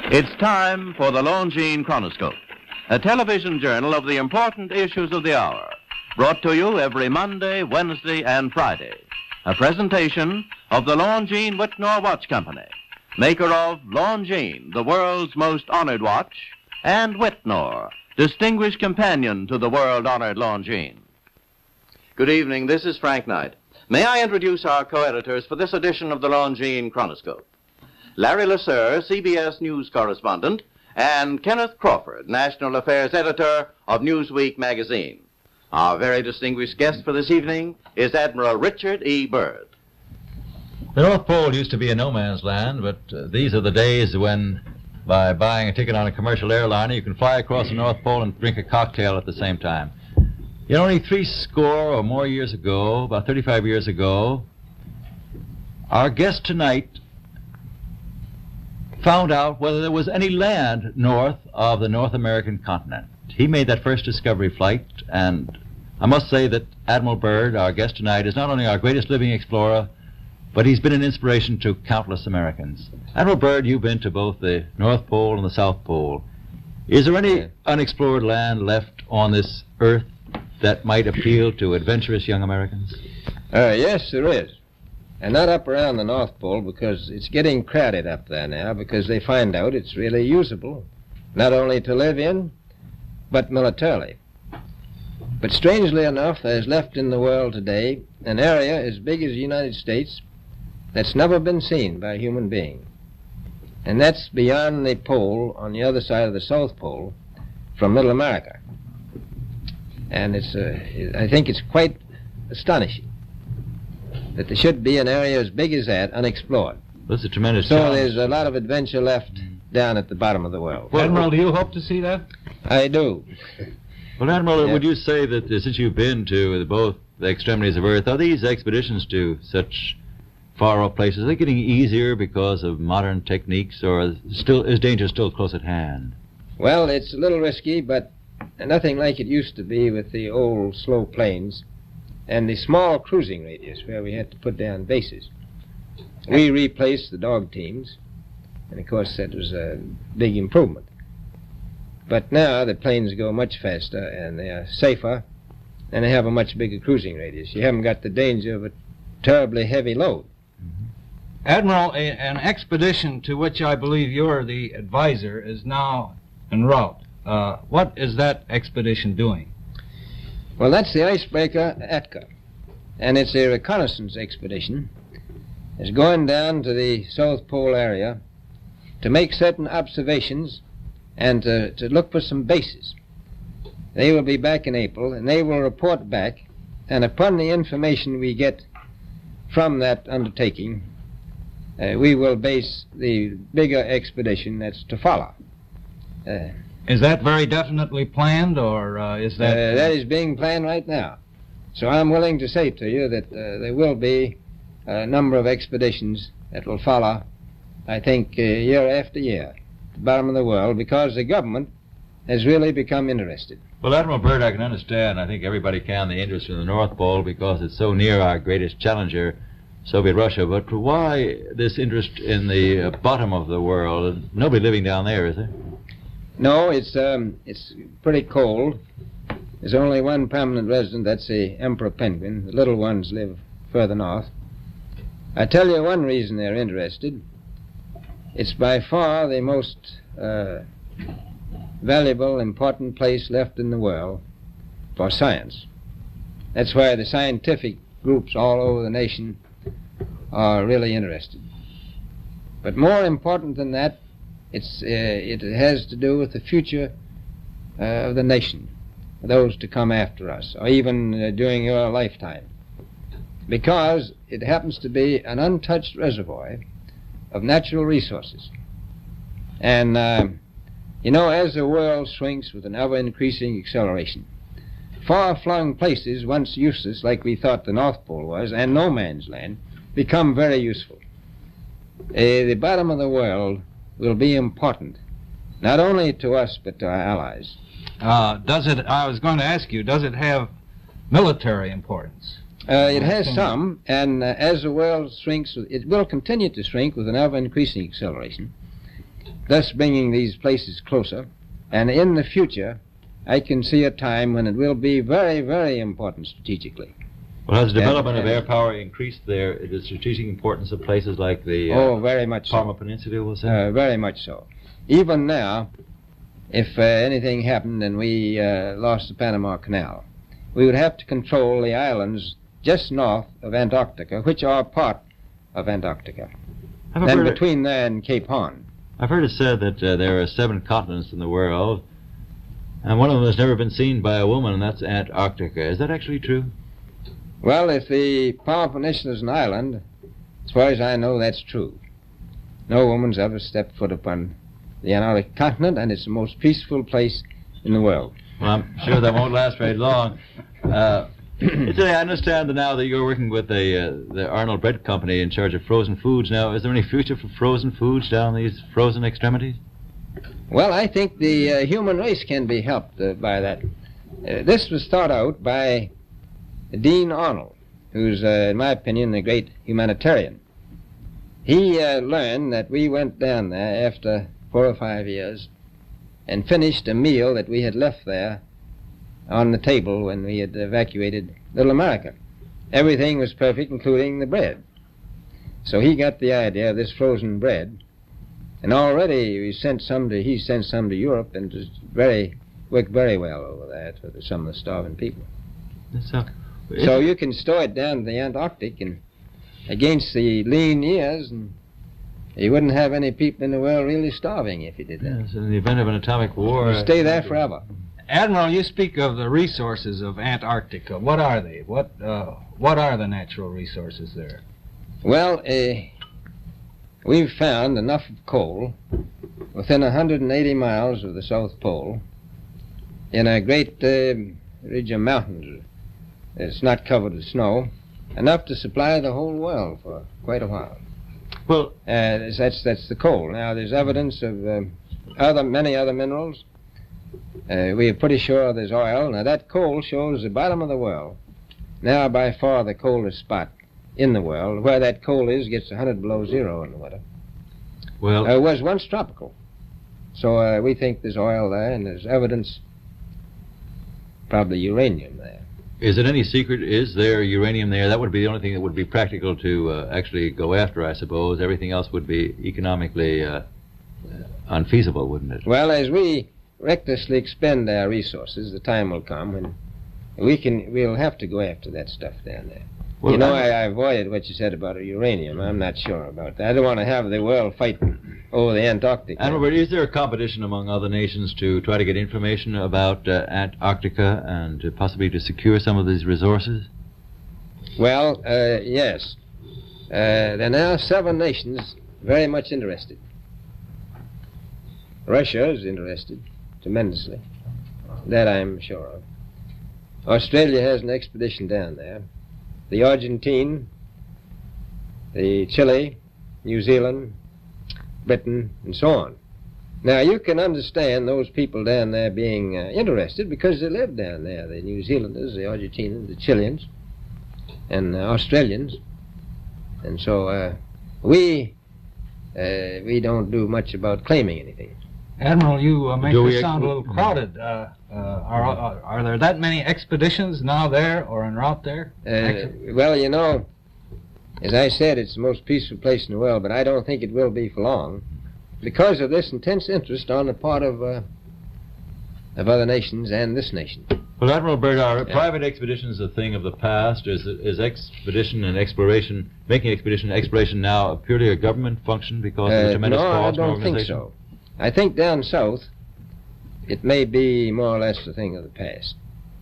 It's time for the Longines Chronoscope, a television journal of the important issues of the hour, brought to you every Monday, Wednesday, and Friday. A presentation of the Longines Whitnor Watch Company, maker of Longines, the world's most honored watch, and Whitnor, distinguished companion to the world-honored Longines. Good evening, this is Frank Knight. May I introduce our co-editors for this edition of the Longines Chronoscope? Larry Lasser, CBS News correspondent, and Kenneth Crawford, National Affairs Editor of Newsweek magazine. Our very distinguished guest for this evening is Admiral Richard E. Byrd. The North Pole used to be a no-man's land, but these are the days when, by buying a ticket on a commercial airliner, you can fly across the North Pole and drink a cocktail at the same time. Yet only 60 or more years ago, about 35 years ago, our guest tonight found out whether there was any land north of the North American continent. He made that first discovery flight, and I must say that Admiral Byrd, our guest tonight, is not only our greatest living explorer, but he's been an inspiration to countless Americans. Admiral Byrd, you've been to both the North Pole and the South Pole. Is there any unexplored land left on this earth that might appeal to adventurous young Americans? Yes, there is. And not up around the North Pole, because it's getting crowded up there now, because they find out it's really usable, not only to live in, but militarily. But strangely enough, there's left in the world today an area as big as the United States that's never been seen by a human being. And that's beyond the pole on the other side of the South Pole from Middle America. And I think it's quite astonishing that there should be an area as big as that unexplored. That's a tremendous So challenge. there's a lot of adventure left down at the bottom of the world. Well, Admiral, do you hope to see that? I do. Well, Admiral, Yeah. would you say that since you've been to both the extremities of Earth, are these expeditions to such far-off places, are they getting easier because of modern techniques, or is danger still close at hand? Well, it's a little risky, but nothing like it used to be with the old slow planes and the small cruising radius where we had to put down bases. We replaced the dog teams, and of course that was a big improvement. But now the planes go much faster and they are safer, and they have a much bigger cruising radius. You haven't got the danger of a terribly heavy load. Admiral, an expedition to which I believe you're the advisor is now en route. What is that expedition doing? Well, that's the icebreaker Atka, and it's a reconnaissance expedition. It's going down to the South Pole area to make certain observations and to look for some bases. They will be back in April, and they will report back, and upon the information we get from that undertaking, we will base the bigger expedition that's to follow. Is that very definitely planned, or is that... That is being planned right now. So I'm willing to say to you that there will be a number of expeditions that will follow, I think, year after year, at the bottom of the world, because the government has really become interested. Well, Admiral Byrd, I can understand, I think everybody can, the interest in the North Pole because it's so near our greatest challenger, Soviet Russia. But why this interest in the bottom of the world? Nobody living down there, is there? No, it's pretty cold. There's only one permanent resident, that's the emperor penguin. The little ones live further north. I tell you one reason they're interested. It's by far the most valuable, important place left in the world for science. That's why the scientific groups all over the nation are really interested. But more important than that, it has to do with the future of the nation, those to come after us, or even during your lifetime, because it happens to be an untouched reservoir of natural resources. And, as the world shrinks with an ever-increasing acceleration, far-flung places, once useless, like we thought the North Pole was, and no man's land, become very useful. The bottom of the world will be important, not only to us, but to our allies. I was going to ask you, does it have military importance? It has some, and as the world shrinks, it will continue to shrink with an ever-increasing acceleration. thus bringing these places closer. And in the future, I can see a time when it will be very, very important strategically. Well, has the development of air power increased the strategic importance of places like the very much Parma so. Peninsula, we'll say? Very much so. Even now, if anything happened and we lost the Panama Canal, we would have to control the islands just north of Antarctica, which are part of Antarctica, and between there and Cape Horn. I've heard it said that there are 7 continents in the world, and one of them has never been seen by a woman, and that's Antarctica. Is that actually true? Well, if the Palm Peninsula is an island, as far as I know, that's true. No woman's ever stepped foot upon the Antarctic continent, and it's the most peaceful place in the world. Well, I'm sure that won't last very long. I understand that now that you're working with the Arnold Bread Company in charge of frozen foods. Now, is there any future for frozen foods down these frozen extremities? Well, I think the human race can be helped by that. This was thought out by Dean Arnold, who's, in my opinion, a great humanitarian. He learned that we went down there after 4 or 5 years and finished a meal that we had left there on the table when we had evacuated Little America. Everything was perfect, including the bread. So he got the idea of this frozen bread, and already he sent some to Europe, and it worked very well over there for some of the starving people. So you can store it down to the Antarctic, and against the lean years, and you wouldn't have any people in the world really starving if you did that. Yes, in the event of an atomic war. You'd stay there forever. Admiral, you speak of the resources of Antarctica. What are they? What are the natural resources there? Well, we've found enough of coal within 180 miles of the South Pole in a great ridge of mountains. It's not covered with snow, enough to supply the whole world for quite a while. Well, that's the coal. Now, there's evidence of many other minerals. We are pretty sure there's oil. Now, that coal shows the bottom of the world. Now, by far the coldest spot in the world. Where that coal is gets 100 below zero in the winter. Well, it was once tropical. So we think there's oil there, and there's evidence, probably uranium there. Is it any secret? Is there uranium there? That would be the only thing that would be practical to actually go after, I suppose. Everything else would be economically unfeasible, wouldn't it? Well, as we recklessly expend our resources, the time will come when we'll have to go after that stuff down there. Well, you know, I avoided what you said about uranium. I'm not sure about that. I don't want to have the world fighting over the Antarctic. Admiral Byrd, is there a competition among other nations to try to get information about Antarctica and possibly to secure some of these resources? Well, yes. There are now 7 nations very much interested. Russia is interested tremendously. That I'm sure of. Australia has an expedition down there. The Argentine, the Chile, New Zealand, Britain, and so on. Now, you can understand those people down there being interested because they live down there. The New Zealanders, the Argentinians, the Chileans, and the Australians. And so we don't do much about claiming anything. Admiral, you make this sound a little crowded. Are there that many expeditions now there or en route there? Well, you know, as I said, it's the most peaceful place in the world, but I don't think it will be for long because of this intense interest on the part of other nations and this nation. Well, Admiral Byrd, are private expeditions a thing of the past? Is expedition and exploration, making expedition and exploration now purely a government function because of the tremendous cost and organization? No, I don't think so. I think down south it may be more or less a thing of the past,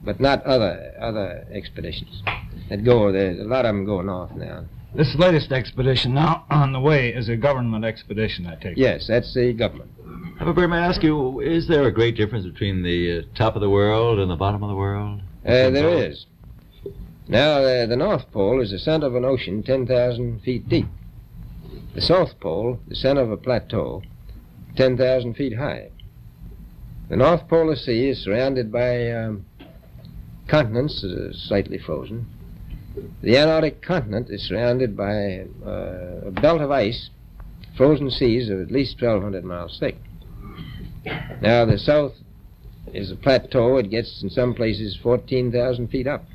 but not other expeditions that go there. A lot of them go north now. This latest expedition now on the way is a government expedition, I take it. Yes, that's the government. Admiral Byrd, may I ask you, is there a great difference between the top of the world and the bottom of the world? There is. Now, the North Pole is the center of an ocean 10,000 feet deep. The South Pole, the center of a plateau, 10,000 feet high. The North Polar Sea is surrounded by continents that are slightly frozen. The Antarctic continent is surrounded by a belt of ice frozen seas of at least 1,200 miles thick. Now, the south is a plateau. It gets in some places 14,000 feet up.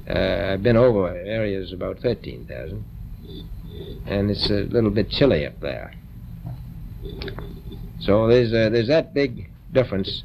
I've been over areas about 13,000, and it's a little bit chilly up there. So there's that big difference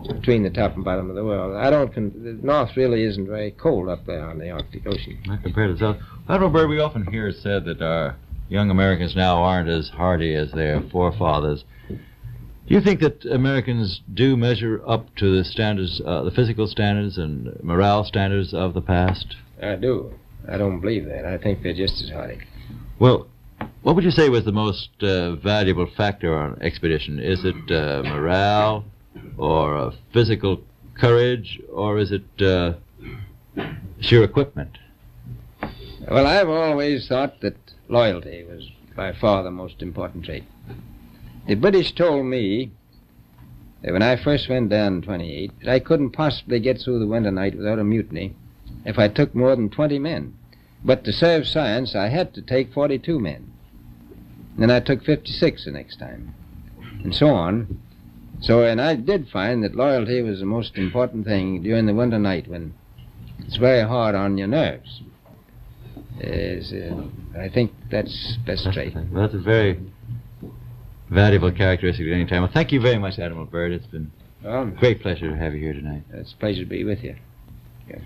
between the top and bottom of the world. The north really isn't very cold up there on the Arctic Ocean. Not compared to the south. Admiral Byrd, we often hear it said that our young Americans now aren't as hardy as their forefathers. Do you think that Americans do measure up to the standards, the physical standards and morale standards of the past? I do. I don't believe that. I think they're just as hardy. Well, what would you say was the most valuable factor on an expedition? Is it morale, or physical courage, or is it sheer equipment? Well, I've always thought that loyalty was by far the most important trait. The British told me that when I first went down in 28, that I couldn't possibly get through the winter night without a mutiny if I took more than 20 men. But to serve science, I had to take 42 men. Then I took 56 the next time, and so on. And I did find that loyalty was the most important thing during the winter night when it's very hard on your nerves. I think that's best trait. Well, that's a very valuable characteristic at any time. Well, thank you very much, Admiral Byrd. It's been a great pleasure to have you here tonight. It's a pleasure to be with you. Yeah.